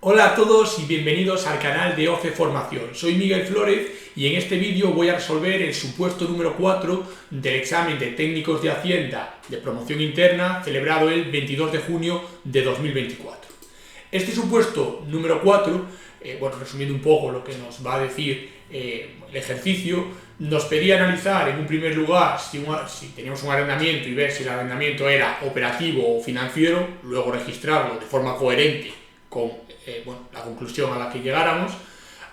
Hola a todos y bienvenidos al canal de OCE Formación. Soy Miguel Flórez y en este vídeo voy a resolver el supuesto número 4 del examen de técnicos de Hacienda de promoción interna celebrado el 22 de junio de 2024. Este supuesto número 4, resumiendo un poco lo que nos va a decir el ejercicio, nos pedía analizar en un primer lugar si teníamos un arrendamiento y ver si el arrendamiento era operativo o financiero, luego registrarlo de forma coherente con la conclusión a la que llegáramos.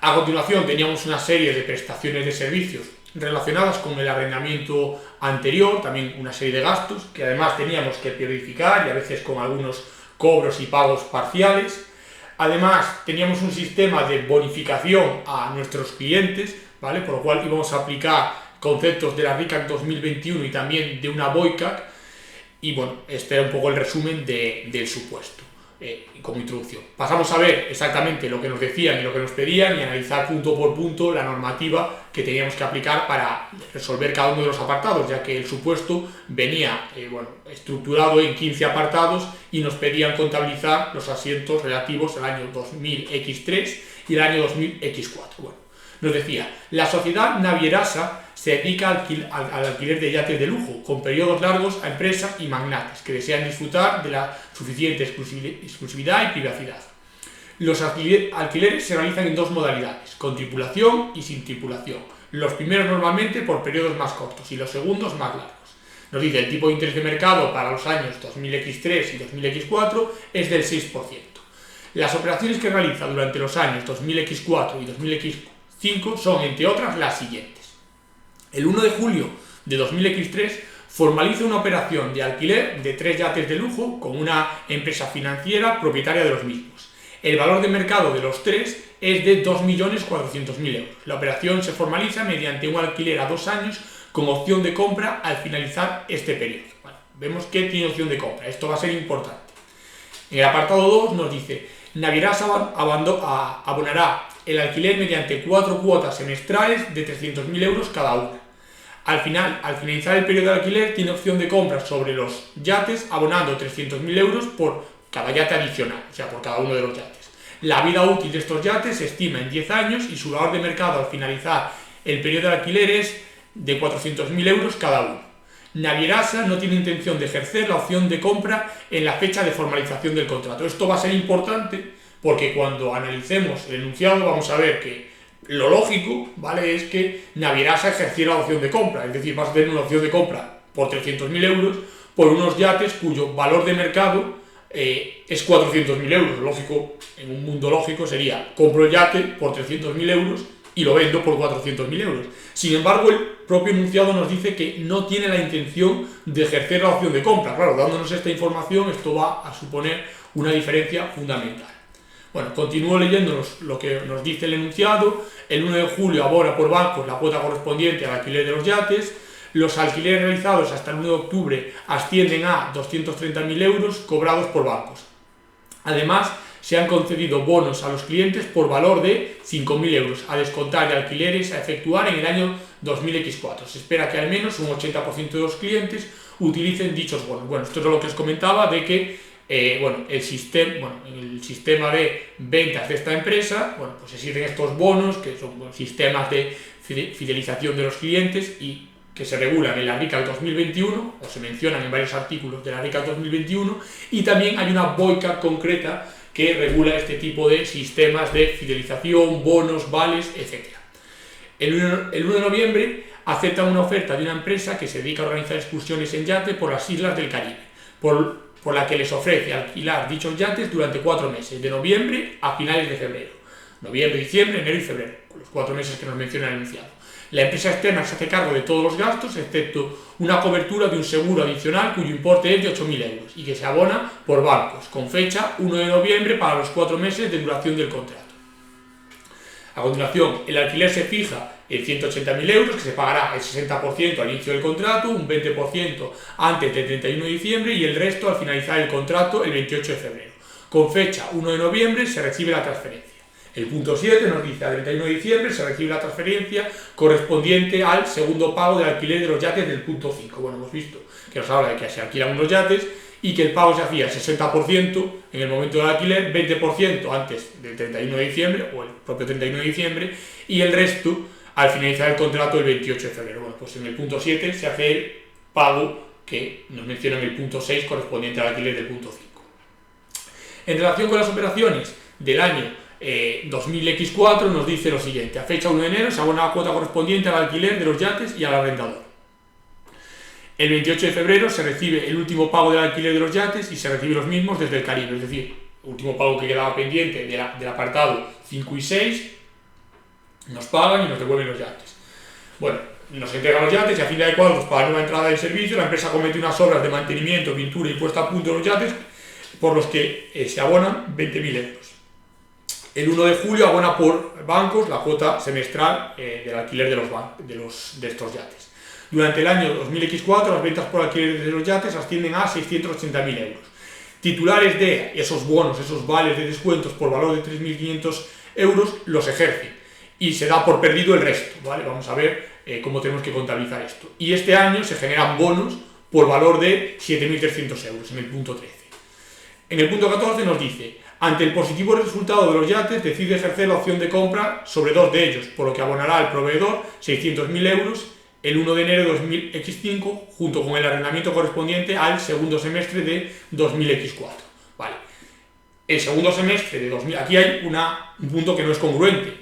A continuación teníamos una serie de prestaciones de servicios relacionadas con el arrendamiento anterior, también una serie de gastos que además teníamos que periodificar y a veces con algunos cobros y pagos parciales. Además teníamos un sistema de bonificación a nuestros clientes, ¿vale? Por lo cual íbamos a aplicar conceptos de la RICAC 2021 y también de una BOICAC. Y bueno, este era un poco el resumen del supuesto. Como introducción. Pasamos a ver exactamente lo que nos decían y lo que nos pedían y analizar punto por punto la normativa que teníamos que aplicar para resolver cada uno de los apartados, ya que el supuesto venía estructurado en 15 apartados y nos pedían contabilizar los asientos relativos al año 2000X3 y el año 2000X4. Nos decía, la sociedad Navierasa se dedica al alquiler de yates de lujo, con periodos largos a empresas y magnates que desean disfrutar de la suficiente exclusividad y privacidad. Los alquileres se realizan en dos modalidades, con tripulación y sin tripulación. Los primeros normalmente por periodos más cortos y los segundos más largos. Nos dice, el tipo de interés de mercado para los años 2000X3 y 2000X4 es del 6%. Las operaciones que realiza durante los años 2000X4 y 2000X5 son, entre otras, las siguientes. El 1 de julio de 2000X3 formaliza una operación de alquiler de 3 yates de lujo con una empresa financiera propietaria de los mismos. El valor de mercado de los 3 es de 2.400.000 euros. La operación se formaliza mediante un alquiler a 2 años con opción de compra al finalizar este periodo. Vemos que tiene opción de compra, esto va a ser importante. En el apartado 2 nos dice, Navierasa abonará el alquiler mediante 4 cuotas semestrales de 300.000 euros cada una. Al finalizar el periodo de alquiler, tiene opción de compra sobre los yates, abonando 300.000 euros por cada yate adicional, o sea, por cada uno de los yates. La vida útil de estos yates se estima en 10 años y su valor de mercado al finalizar el periodo de alquiler es de 400.000 euros cada uno. Navierasa no tiene intención de ejercer la opción de compra en la fecha de formalización del contrato. Esto va a ser importante porque cuando analicemos el enunciado vamos a ver que lo lógico, ¿vale?, es que Navierasa ejerciera la opción de compra, es decir, vas a tener una opción de compra por 300.000 euros por unos yates cuyo valor de mercado es 400.000 euros. Lógico, en un mundo lógico sería, compro el yate por 300.000 euros y lo vendo por 400.000 euros. Sin embargo, el propio enunciado nos dice que no tiene la intención de ejercer la opción de compra. Claro, dándonos esta información, esto va a suponer una diferencia fundamental. Bueno, continúo leyéndonos lo que nos dice el enunciado. El 1 de julio abona por bancos la cuota correspondiente al alquiler de los yates. Los alquileres realizados hasta el 1 de octubre ascienden a 230.000 euros cobrados por bancos. Además, se han concedido bonos a los clientes por valor de 5.000 euros a descontar de alquileres a efectuar en el año 2000X4. Se espera que al menos un 80% de los clientes utilicen dichos bonos. Bueno, esto es lo que os comentaba de que en el sistema de ventas de esta empresa, pues existen estos bonos que son sistemas de fidelización de los clientes y que se regulan en la RICAC 2021 o se mencionan en varios artículos de la RICAC 2021, y también hay una BOICAC concreta que regula este tipo de sistemas de fidelización, bonos, vales, etc. El 1 de noviembre acepta una oferta de una empresa que se dedica a organizar excursiones en yate por las islas del Caribe, por la que les ofrece alquilar dichos yates durante 4 meses, de noviembre a finales de febrero. Noviembre, diciembre, enero y febrero, los 4 meses que nos menciona el enunciado. La empresa externa se hace cargo de todos los gastos, excepto una cobertura de un seguro adicional cuyo importe es de 8.000 euros y que se abona por bancos, con fecha 1 de noviembre para los 4 meses de duración del contrato. A continuación, el alquiler se fija en 180.000 euros, que se pagará el 60% al inicio del contrato, un 20% antes del 31 de diciembre y el resto al finalizar el contrato el 28 de febrero. Con fecha 1 de noviembre se recibe la transferencia. El punto 7 nos dice, al 31 de diciembre se recibe la transferencia correspondiente al segundo pago del alquiler de los yates del punto 5. Bueno, hemos visto que nos habla de que se alquilan unos yates y que el pago se hacía 60% en el momento del alquiler, 20% antes del 31 de diciembre o el propio 31 de diciembre y el resto al finalizar el contrato el 28 de febrero. Bueno, pues en el punto 7 se hace el pago que nos menciona en el punto 6 correspondiente al alquiler del punto 5. En relación con las operaciones del año 2000X4 nos dice lo siguiente: a fecha 1 de enero se abona la cuota correspondiente al alquiler de los yates y al arrendador. El 28 de febrero se recibe el último pago del alquiler de los yates y se recibe los mismos desde el Caribe, es decir, el último pago que quedaba pendiente del apartado 5 y 6, nos pagan y nos devuelven los yates. Bueno, nos entregan los yates y a fin de adecuados para la nueva entrada del servicio, la empresa comete unas obras de mantenimiento, pintura y puesta a punto de los yates por los que se abonan 20.000 euros. El 1 de julio abona por bancos la cuota semestral del alquiler de estos yates. Durante el año 2000X4 las ventas por alquiler de los yates ascienden a 680.000 euros. Titulares de esos bonos, esos vales de descuentos por valor de 3.500 euros los ejercen y se da por perdido el resto, ¿vale? Vamos a ver cómo tenemos que contabilizar esto. Y este año se generan bonos por valor de 7.300 euros en el punto 13. En el punto 14 nos dice: ante el positivo resultado de los yates decide ejercer la opción de compra sobre 2 de ellos, por lo que abonará al proveedor 600.000 euros el 1 de enero de 2000X5 junto con el arrendamiento correspondiente al segundo semestre de 2000X4. Vale. El segundo semestre de 2000, aquí hay un punto que no es congruente.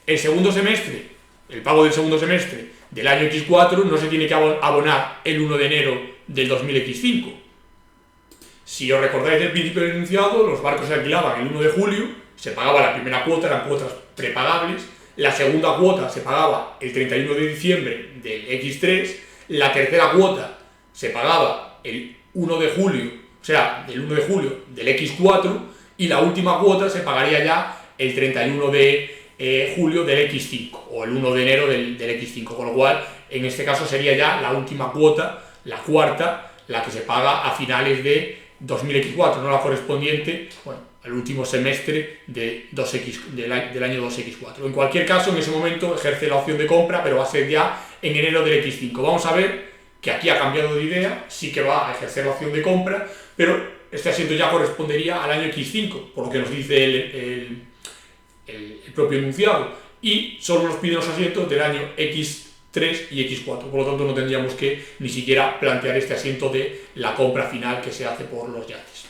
El segundo semestre, el pago del segundo semestre del año X4 no se tiene que abonar el 1 de enero del 2000X5. Si os recordáis del principio del enunciado, los barcos se alquilaban el 1 de julio, se pagaba la primera cuota, eran cuotas prepagables. La segunda cuota se pagaba el 31 de diciembre del X3, la tercera cuota se pagaba el 1 de julio, o sea, del 1 de julio del X4, y la última cuota se pagaría ya el 31 de julio del X5, o el 1 de enero del X5, con lo cual, en este caso sería ya la última cuota, la cuarta, la que se paga a finales de 2000X4, no la correspondiente, bueno, al último semestre de del año 2X4. En cualquier caso, en ese momento ejerce la opción de compra, pero va a ser ya en enero del X5. Vamos a ver que aquí ha cambiado de idea, sí que va a ejercer la opción de compra, pero este asiento ya correspondería al año X5, por lo que nos dice el propio enunciado, y solo nos pide los asientos del año X3 y X4, por lo tanto no tendríamos que ni siquiera plantear este asiento de la compra final que se hace por los yates.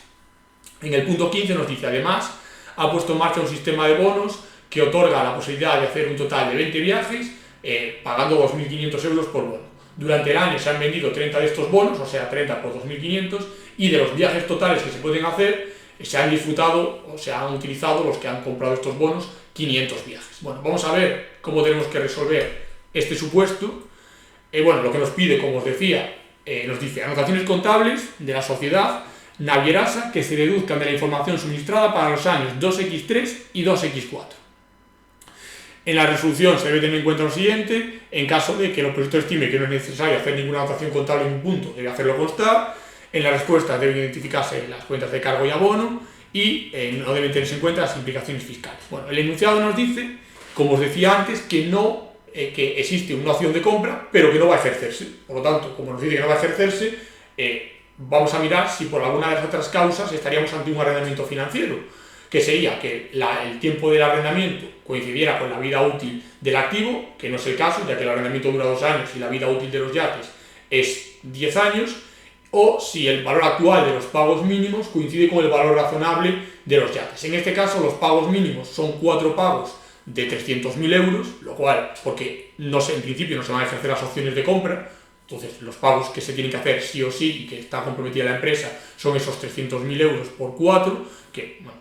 En el punto 15 nos dice: además, ha puesto en marcha un sistema de bonos que otorga la posibilidad de hacer un total de 20 viajes pagando 2.500 euros por bono. Durante el año se han vendido 30 de estos bonos, o sea, 30 por 2.500, y de los viajes totales que se pueden hacer, se han disfrutado o se han utilizado los que han comprado estos bonos 500 viajes. Bueno, vamos a ver cómo tenemos que resolver este supuesto. Bueno, lo que nos pide, como os decía, nos dice: anotaciones contables de la sociedad Navierasa que se deduzcan de la información suministrada para los años 2X3 y 2X4. En la resolución se debe tener en cuenta lo siguiente: en caso de que el opositor estime que no es necesario hacer ninguna anotación contable en un punto, debe hacerlo constar. En la respuesta deben identificarse las cuentas de cargo y abono y no deben tenerse en cuenta las implicaciones fiscales. Bueno, el enunciado nos dice, como os decía antes, que que existe una opción de compra, pero que no va a ejercerse. Por lo tanto, como nos dice que no va a ejercerse, vamos a mirar si por alguna de las otras causas estaríamos ante un arrendamiento financiero, que sería que el tiempo del arrendamiento coincidiera con la vida útil del activo, que no es el caso, ya que el arrendamiento dura 2 años y la vida útil de los yates es 10 años, o si el valor actual de los pagos mínimos coincide con el valor razonable de los yates. En este caso, los pagos mínimos son 4 pagos de 300.000 euros, lo cual, porque en principio no se van a ejercer las opciones de compra, entonces los pagos que se tienen que hacer sí o sí y que está comprometida la empresa son esos 300.000 euros por 4, que bueno,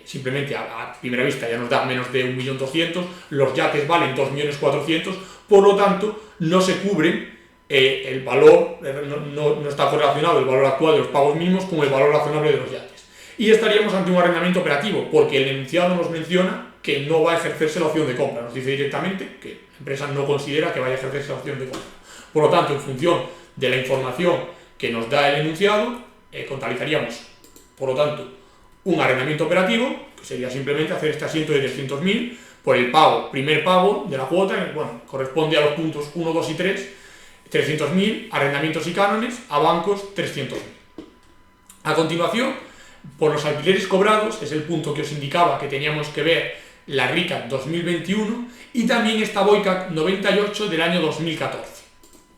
simplemente a primera vista ya nos da menos de 1.200.000, los yates valen 2.400.000, por lo tanto no se cubre el valor, no está correlacionado el valor actual de los pagos mínimos con el valor razonable de los yates. Y estaríamos ante un arrendamiento operativo, porque el enunciado nos menciona que no va a ejercerse la opción de compra, nos dice directamente que la empresa no considera que vaya a ejercerse la opción de compra. Por lo tanto, en función de la información que nos da el enunciado, contabilizaríamos, por lo tanto, un arrendamiento operativo, que sería simplemente hacer este asiento de 300.000 por el primer pago de la cuota, bueno, corresponde a los puntos 1, 2 y 3, 300.000, arrendamientos y cánones, a bancos 300.000. A continuación, por los alquileres cobrados, es el punto que os indicaba que teníamos que ver la RICAC 2021 y también esta BOICAC 98 del año 2014.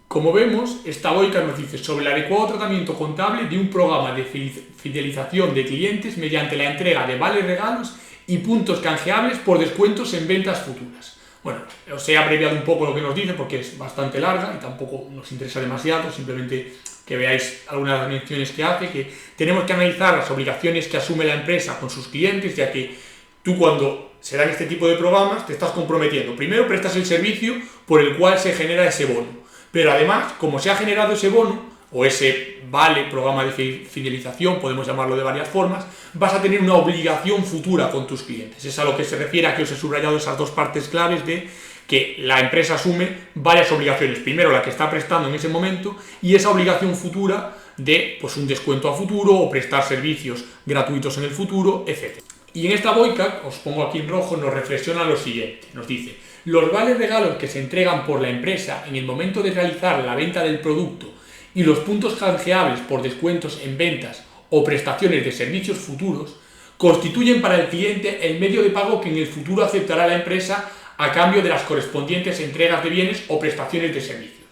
Como vemos, esta BOICAC nos dice sobre el adecuado tratamiento contable de un programa de fidelización de clientes mediante la entrega de vales regalos y puntos canjeables por descuentos en ventas futuras. Bueno, os he abreviado un poco lo que nos dice porque es bastante larga y tampoco nos interesa demasiado, simplemente que veáis algunas menciones que hace, que tenemos que analizar las obligaciones que asume la empresa con sus clientes, ya que tú cuando se dan este tipo de programas te estás comprometiendo. Primero prestas el servicio por el cual se genera ese bono, pero además, como se ha generado ese bono, o ese vale, programa de fidelización, podemos llamarlo de varias formas, vas a tener una obligación futura con tus clientes. Es a lo que se refiere a que os he subrayado esas dos partes claves de que la empresa asume varias obligaciones. Primero, la que está prestando en ese momento y esa obligación futura de pues, un descuento a futuro o prestar servicios gratuitos en el futuro, etc. Y en esta BOICAC, os pongo aquí en rojo, nos reflexiona lo siguiente. Nos dice, los vales regalos que se entregan por la empresa en el momento de realizar la venta del producto y los puntos canjeables por descuentos en ventas o prestaciones de servicios futuros constituyen para el cliente el medio de pago que en el futuro aceptará la empresa a cambio de las correspondientes entregas de bienes o prestaciones de servicios.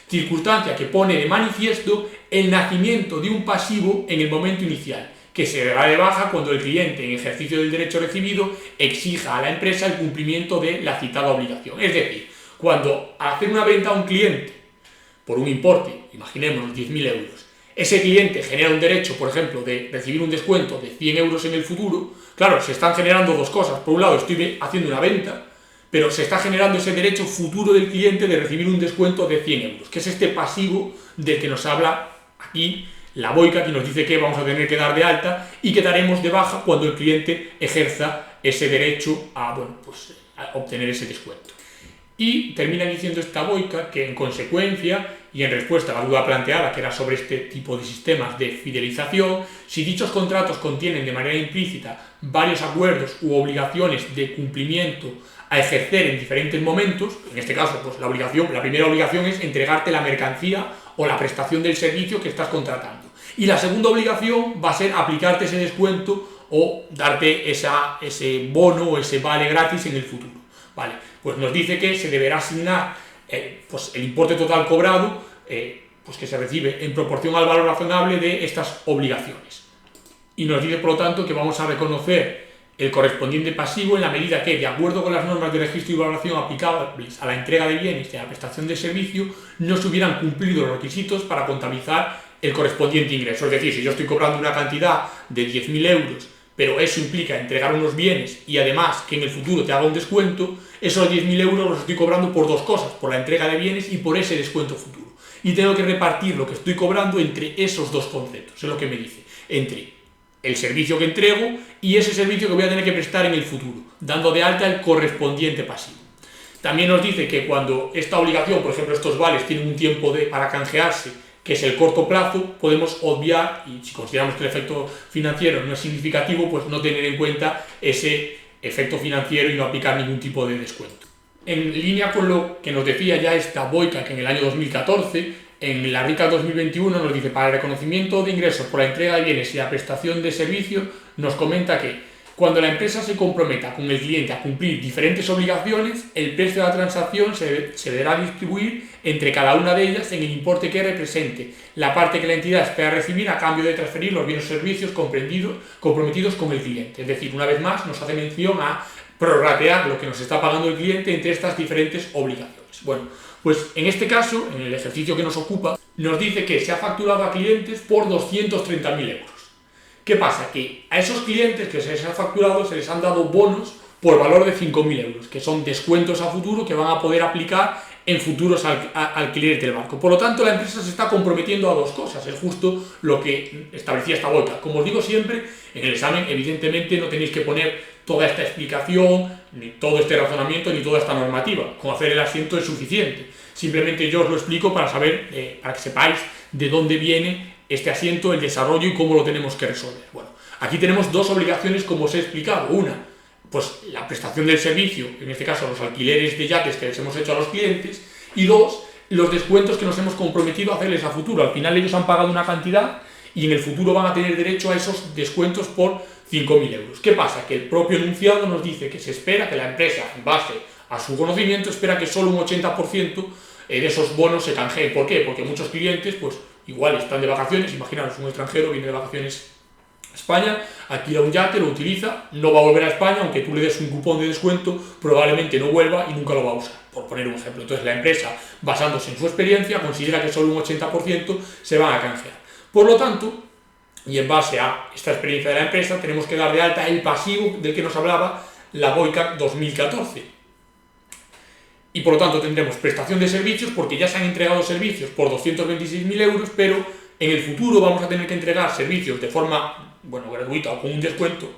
Circunstancia que pone de manifiesto el nacimiento de un pasivo en el momento inicial, que se dará de baja cuando el cliente, en ejercicio del derecho recibido, exija a la empresa el cumplimiento de la citada obligación. Es decir, cuando al hacer una venta a un cliente por un importe, imaginemos 10.000 euros, ese cliente genera un derecho, por ejemplo, de recibir un descuento de 100 euros en el futuro. Claro, se están generando dos cosas. Por un lado, estoy haciendo una venta, pero se está generando ese derecho futuro del cliente de recibir un descuento de 100 euros, que es este pasivo del que nos habla aquí la BOICAC, que nos dice que vamos a tener que dar de alta y que daremos de baja cuando el cliente ejerza ese derecho a, a obtener ese descuento. Y termina diciendo esta BOICAC que en consecuencia y en respuesta a la duda planteada, que era sobre este tipo de sistemas de fidelización, si dichos contratos contienen de manera implícita varios acuerdos u obligaciones de cumplimiento a ejercer en diferentes momentos, en este caso pues la primera obligación es entregarte la mercancía o la prestación del servicio que estás contratando. Y la segunda obligación va a ser aplicarte ese descuento o darte ese bono o ese vale gratis en el futuro. Vale, pues nos dice que se deberá asignar el importe total cobrado que se recibe en proporción al valor razonable de estas obligaciones. Y nos dice, por lo tanto, que vamos a reconocer el correspondiente pasivo en la medida que, de acuerdo con las normas de registro y valoración aplicables a la entrega de bienes y a la prestación de servicio, no se hubieran cumplido los requisitos para contabilizar el correspondiente ingreso. Es decir, si yo estoy cobrando una cantidad de 10.000 euros, pero eso implica entregar unos bienes y además que en el futuro te haga un descuento, esos 10.000 euros los estoy cobrando por dos cosas, por la entrega de bienes y por ese descuento futuro. Y tengo que repartir lo que estoy cobrando entre esos dos conceptos, es lo que me dice, entre el servicio que entrego y ese servicio que voy a tener que prestar en el futuro, dando de alta el correspondiente pasivo. También nos dice que cuando esta obligación, por ejemplo estos vales, tienen un tiempo para canjearse, que es el corto plazo, podemos obviar, y si consideramos que el efecto financiero no es significativo, pues no tener en cuenta ese efecto financiero y no aplicar ningún tipo de descuento. En línea con lo que nos decía ya esta BOICAC que en el año 2014, en la RICAC 2021 nos dice, para el reconocimiento de ingresos por la entrega de bienes y la prestación de servicios, nos comenta que cuando la empresa se comprometa con el cliente a cumplir diferentes obligaciones, el precio de la transacción se deberá distribuir entre cada una de ellas en el importe que represente la parte que la entidad espera recibir a cambio de transferir los bienes o servicios comprometidos con el cliente. Es decir, una vez más nos hace mención a prorratear lo que nos está pagando el cliente entre estas diferentes obligaciones. Bueno, pues en este caso, en el ejercicio que nos ocupa, nos dice que se ha facturado a clientes por 230.000 euros. ¿Qué pasa? Que a esos clientes que se les ha facturado se les han dado bonos por valor de 5.000 euros, que son descuentos a futuro que van a poder aplicar en futuros alquileres del barco. Por lo tanto, la empresa se está comprometiendo a dos cosas, es justo lo que establecía esta BOICAC. Como os digo siempre, en el examen evidentemente no tenéis que poner toda esta explicación, ni todo este razonamiento, ni toda esta normativa. Con hacer el asiento es suficiente. Simplemente yo os lo explico para saber, para que sepáis de dónde viene este asiento, el desarrollo y cómo lo tenemos que resolver. Bueno, aquí tenemos dos obligaciones como os he explicado. Una, pues la prestación del servicio, en este caso los alquileres de yates que les hemos hecho a los clientes, y dos, los descuentos que nos hemos comprometido a hacerles a futuro. Al final ellos han pagado una cantidad y en el futuro van a tener derecho a esos descuentos por 5.000 euros. ¿Qué pasa? Que el propio enunciado nos dice que se espera que la empresa, en base a su conocimiento, espera que solo un 80% de esos bonos se canjeen. ¿Por qué? Porque muchos clientes, pues igual están de vacaciones, imaginaros un extranjero viene de vacaciones a España, alquila un yate, lo utiliza, no va a volver a España, aunque tú le des un cupón de descuento, probablemente no vuelva y nunca lo va a usar, por poner un ejemplo. Entonces la empresa, basándose en su experiencia, considera que solo un 80% se van a canjear. Por lo tanto, y en base a esta experiencia de la empresa, tenemos que dar de alta el pasivo del que nos hablaba la BOICAC 2014. Y por lo tanto tendremos prestación de servicios porque ya se han entregado servicios por 226.000 euros, pero en el futuro vamos a tener que entregar servicios de forma, gratuita o con un descuento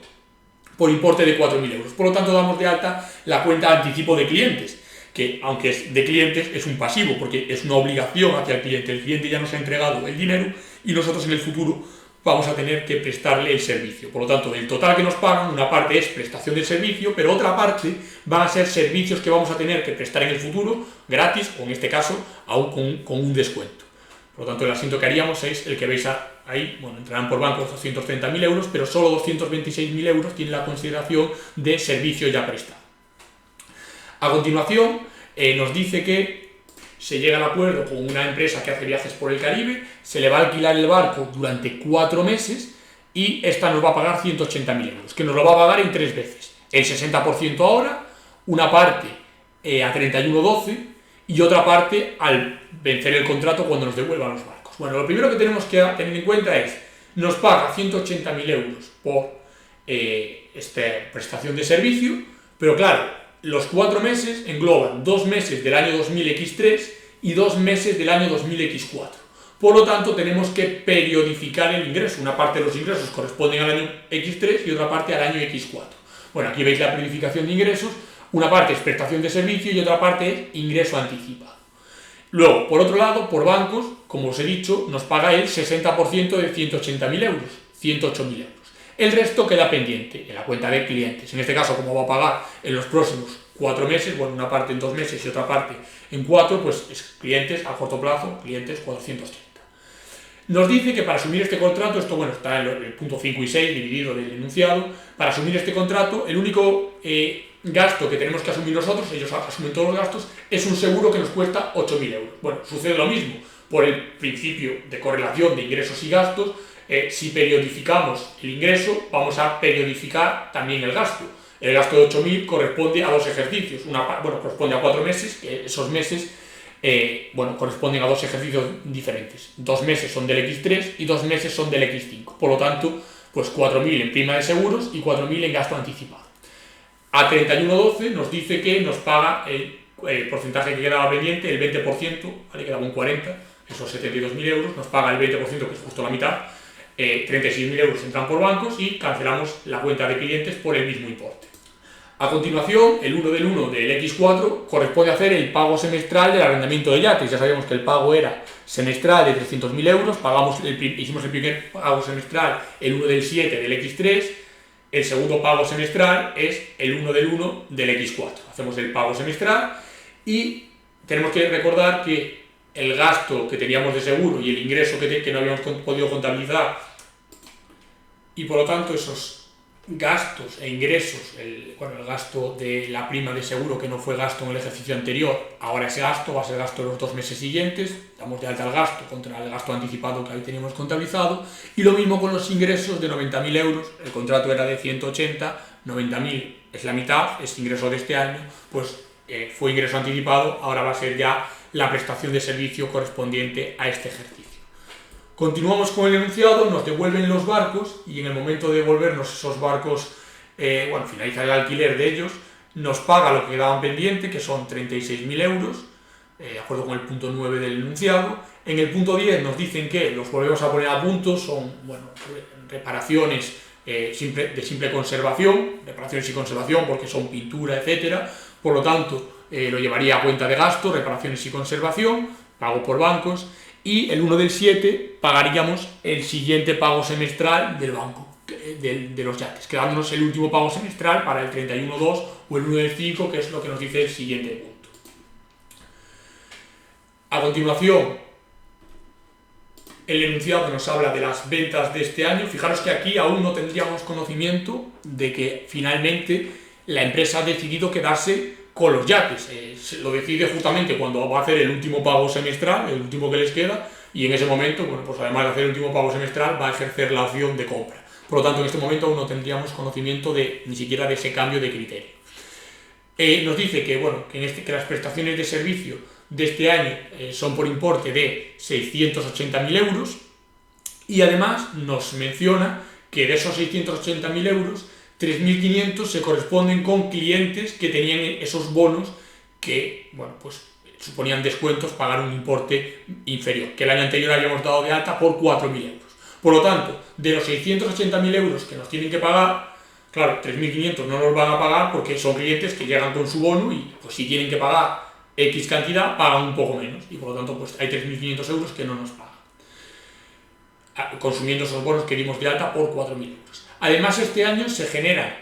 por importe de 4.000 euros. Por lo tanto damos de alta la cuenta de anticipo de clientes, que aunque es de clientes es un pasivo porque es una obligación hacia el cliente ya nos ha entregado el dinero y nosotros en el futuro vamos a tener que prestarle el servicio. Por lo tanto, del total que nos pagan, una parte es prestación del servicio, pero otra parte van a ser servicios que vamos a tener que prestar en el futuro, gratis, o en este caso, aún con un descuento. Por lo tanto, el asiento que haríamos es el que veis ahí, entrarán por bancos 230.000 euros, pero solo 226.000 euros tiene la consideración de servicio ya prestado. A continuación, nos dice que se llega al acuerdo con una empresa que hace viajes por el Caribe, se le va a alquilar el barco durante 4 meses y esta nos va a pagar 180.000 euros, que nos lo va a pagar en 3 veces. El 60% ahora, una parte a 31/12 y otra parte al vencer el contrato cuando nos devuelvan los barcos. Bueno, lo primero que tenemos que tener en cuenta es, nos paga 180.000 euros por esta prestación de servicio, pero claro, los 4 meses engloban 2 meses del año 2000X3 y 2 meses del año 2000X4. Por lo tanto, tenemos que periodificar el ingreso. Una parte de los ingresos corresponden al año X3 y otra parte al año X4. Bueno, aquí veis la periodificación de ingresos. Una parte es prestación de servicio y otra parte es ingreso anticipado. Luego, por otro lado, por bancos, como os he dicho, nos paga el 60% de 180.000 euros, 108.000 euros. El resto queda pendiente en la cuenta de clientes. En este caso, como va a pagar en los próximos 4 meses, una parte en 2 meses y otra parte en 4, pues es clientes a corto plazo, clientes 430. Nos dice que para asumir este contrato, esto está en el punto 5 y 6 dividido del enunciado, para asumir este contrato, el único gasto que tenemos que asumir nosotros, ellos asumen todos los gastos, es un seguro que nos cuesta 8.000 euros. Bueno, sucede lo mismo por el principio de correlación de ingresos y gastos. Si periodificamos el ingreso, vamos a periodificar también el gasto. El gasto de 8.000 corresponde a 2 ejercicios, corresponde a 4 meses, esos meses corresponden a 2 ejercicios diferentes. 2 meses son del X3 y 2 meses son del X5. Por lo tanto, pues 4.000 en prima de seguros y 4.000 en gasto anticipado. A 31/12 nos dice que nos paga el porcentaje que quedaba pendiente, el 20%, quedaba un 40%, esos 72.000 euros, nos paga el 20%, que es justo la mitad. 36.000 euros entran por bancos y cancelamos la cuenta de clientes por el mismo importe. A continuación, el 1/1 del X4 corresponde a hacer el pago semestral del arrendamiento de yates. Ya sabemos que el pago era semestral de 300.000 euros, hicimos el primer pago semestral el 1/7 del X3, el segundo pago semestral es el 1/1 del X4. Hacemos el pago semestral y tenemos que recordar que el gasto que teníamos de seguro y el ingreso que no habíamos podido contabilizar, y por lo tanto esos gastos e ingresos, el gasto de la prima de seguro que no fue gasto en el ejercicio anterior, ahora ese gasto va a ser gasto de los 2 meses siguientes, damos de alta el gasto contra el gasto anticipado que ahí teníamos contabilizado, y lo mismo con los ingresos de 90.000 euros, el contrato era de 180, 90.000 es la mitad, es ingreso de este año, pues fue ingreso anticipado, ahora va a ser ya la prestación de servicio correspondiente a este ejercicio. Continuamos con el enunciado, nos devuelven los barcos y en el momento de devolvernos esos barcos, finaliza el alquiler de ellos, nos paga lo que quedaban pendiente, que son 36.000 euros, de acuerdo con el punto 9 del enunciado. En el punto 10 nos dicen que los volvemos a poner a punto, son reparaciones de simple conservación, reparaciones y conservación porque son pintura, etcétera. Por lo tanto, lo llevaría a cuenta de gasto, reparaciones y conservación, pago por bancos, y el 1/7 pagaríamos el siguiente pago semestral del banco, de los yates, quedándonos el último pago semestral para el 31/2 o el 1/5, que es lo que nos dice el siguiente punto. A continuación, el enunciado que nos habla de las ventas de este año. Fijaros que aquí aún no tendríamos conocimiento de que finalmente la empresa ha decidido quedarse con los yates. Lo decide justamente cuando va a hacer el último pago semestral, el último que les queda, y en ese momento, bueno, pues además de hacer el último pago semestral, va a ejercer la opción de compra. Por lo tanto, en este momento aún no tendríamos conocimiento ni siquiera de ese cambio de criterio. Nos dice que, bueno, que las prestaciones de servicio de este año son por importe de 680.000 euros, y además nos menciona que de esos 680.000 euros, 3.500 se corresponden con clientes que tenían esos bonos que, bueno, pues suponían descuentos, pagar un importe inferior, que el año anterior habíamos dado de alta por 4.000 euros. Por lo tanto, de los 680.000 euros que nos tienen que pagar, claro, 3.500 no nos van a pagar porque son clientes que llegan con su bono y pues si tienen que pagar X cantidad, pagan un poco menos, y por lo tanto pues hay 3.500 euros que no nos pagan, consumiendo esos bonos que dimos de alta por 4.000 euros. Además, este año se generan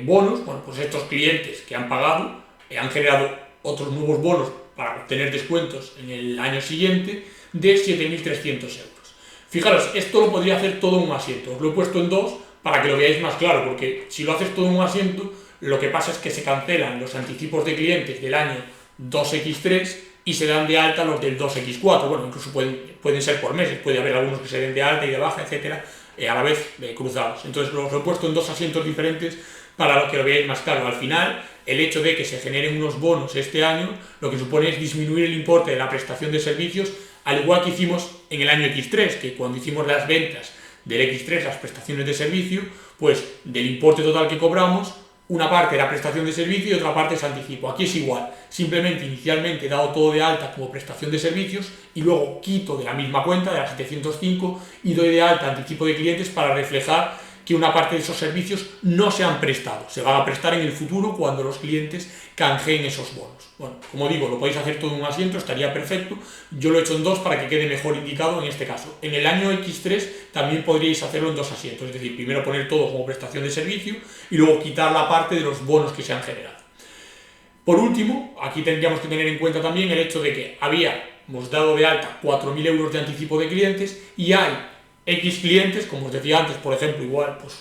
bonos, bueno, pues estos clientes que han pagado han generado otros nuevos bonos para obtener descuentos en el año siguiente de 7.300 euros. Fijaros, esto lo podría hacer todo en un asiento, os lo he puesto en dos para que lo veáis más claro, porque si lo haces todo en un asiento, lo que pasa es que se cancelan los anticipos de clientes del año 2X3 y se dan de alta los del 2X4, bueno, incluso pueden ser por meses, puede haber algunos que se den de alta y de baja, etcétera, a la vez cruzados. Entonces los he puesto en dos asientos diferentes para que lo veáis más claro. Al final, el hecho de que se generen unos bonos este año, lo que supone es disminuir el importe de la prestación de servicios, al igual que hicimos en el año X3, que cuando hicimos las ventas del X3, las prestaciones de servicio, pues del importe total que cobramos, una parte era prestación de servicio y otra parte es anticipo. Aquí es igual, simplemente inicialmente he dado todo de alta como prestación de servicios y luego quito de la misma cuenta, de las 705, y doy de alta anticipo de clientes para reflejar que una parte de esos servicios no se han prestado, se van a prestar en el futuro cuando los clientes canjeen esos bonos. Bueno, como digo, lo podéis hacer todo en un asiento, estaría perfecto. Yo lo he hecho en dos para que quede mejor indicado en este caso. En el año X3 también podríais hacerlo en dos asientos, es decir, primero poner todo como prestación de servicio y luego quitar la parte de los bonos que se han generado. Por último, aquí tendríamos que tener en cuenta también el hecho de que habíamos dado de alta 4.000 euros de anticipo de clientes y hay X clientes, como os decía antes, por ejemplo, igual, pues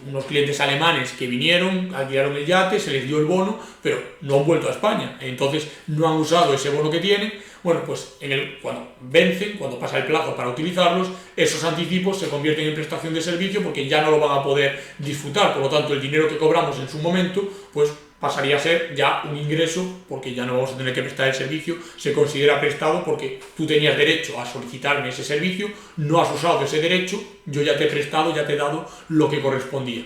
unos clientes alemanes que vinieron, alquilaron el yate, se les dio el bono, pero no han vuelto a España, entonces no han usado ese bono que tienen. Bueno, pues cuando vencen, cuando pasa el plazo para utilizarlos, esos anticipos se convierten en prestación de servicio porque ya no lo van a poder disfrutar. Por lo tanto, el dinero que cobramos en su momento, pues pasaría a ser ya un ingreso porque ya no vamos a tener que prestar el servicio, se considera prestado porque tú tenías derecho a solicitarme ese servicio, no has usado ese derecho, yo ya te he prestado, ya te he dado lo que correspondía.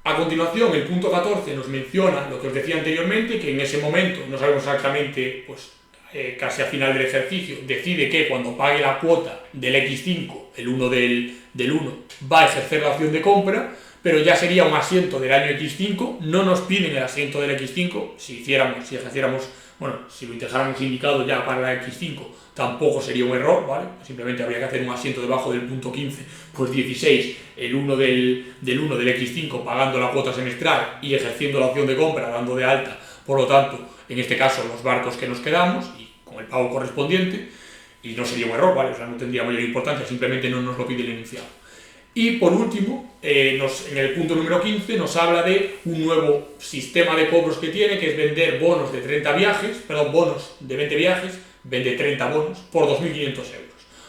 A continuación, el punto 14 nos menciona lo que os decía anteriormente, que en ese momento, no sabemos exactamente, pues casi a final del ejercicio, decide que cuando pague la cuota del X5, el 1 del 1, va a ejercer la opción de compra, pero ya sería un asiento del año X5, no nos piden el asiento del X5, si ejerciéramos, bueno, si lo dejáramos indicado ya para la X5, tampoco sería un error, ¿vale? Simplemente habría que hacer un asiento debajo del punto 15, pues 16, el 1 del 1 del X5, pagando la cuota semestral y ejerciendo la opción de compra, dando de alta, por lo tanto, en este caso, los barcos que nos quedamos, y con el pago correspondiente, y no sería un error, ¿vale? O sea, no tendría mayor importancia, simplemente no nos lo pide el enunciado. Y por último, en el punto número 15 nos habla de un nuevo sistema de cobros que tiene, que es vender bonos de 30 viajes, perdón, bonos de 20 viajes, vende 30 bonos por 2.500 euros.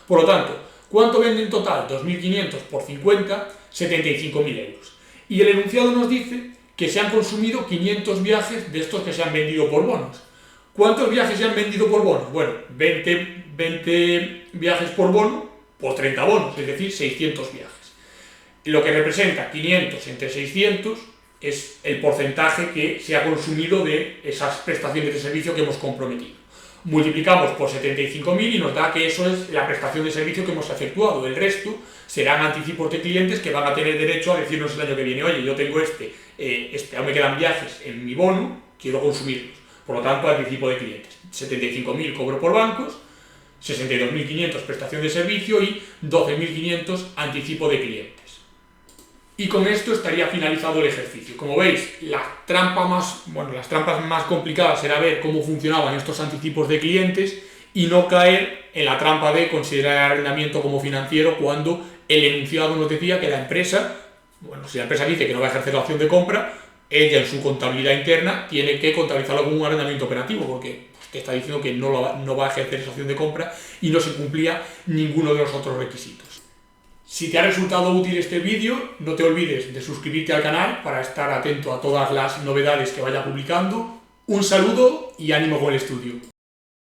Por lo tanto, ¿cuánto vende en total? 2.500 por 50, 75.000 euros. Y el enunciado nos dice que se han consumido 500 viajes de estos que se han vendido por bonos. ¿Cuántos viajes se han vendido por bonos? Bueno, 20 viajes por bono por 30 bonos, es decir, 600 viajes. Lo que representa 500 entre 600 es el porcentaje que se ha consumido de esas prestaciones de servicio que hemos comprometido. Multiplicamos por 75.000 y nos da que eso es la prestación de servicio que hemos efectuado. El resto serán anticipos de clientes que van a tener derecho a decirnos el año que viene: oye, yo tengo aún me quedan viajes en mi bono, quiero consumirlos. Por lo tanto, anticipo de clientes. 75.000 cobro por bancos, 62.500 prestación de servicio y 12.500 anticipo de clientes. Y con esto estaría finalizado el ejercicio. Como veis, las trampas más complicadas era ver cómo funcionaban estos anticipos de clientes y no caer en la trampa de considerar el arrendamiento como financiero cuando el enunciado nos decía que la empresa, bueno, si la empresa dice que no va a ejercer la opción de compra, ella en su contabilidad interna tiene que contabilizarlo como un arrendamiento operativo, porque te está diciendo que no va a ejercer esa opción de compra y no se cumplía ninguno de los otros requisitos. Si te ha resultado útil este vídeo, no te olvides de suscribirte al canal para estar atento a todas las novedades que vaya publicando. Un saludo y ánimo con el estudio.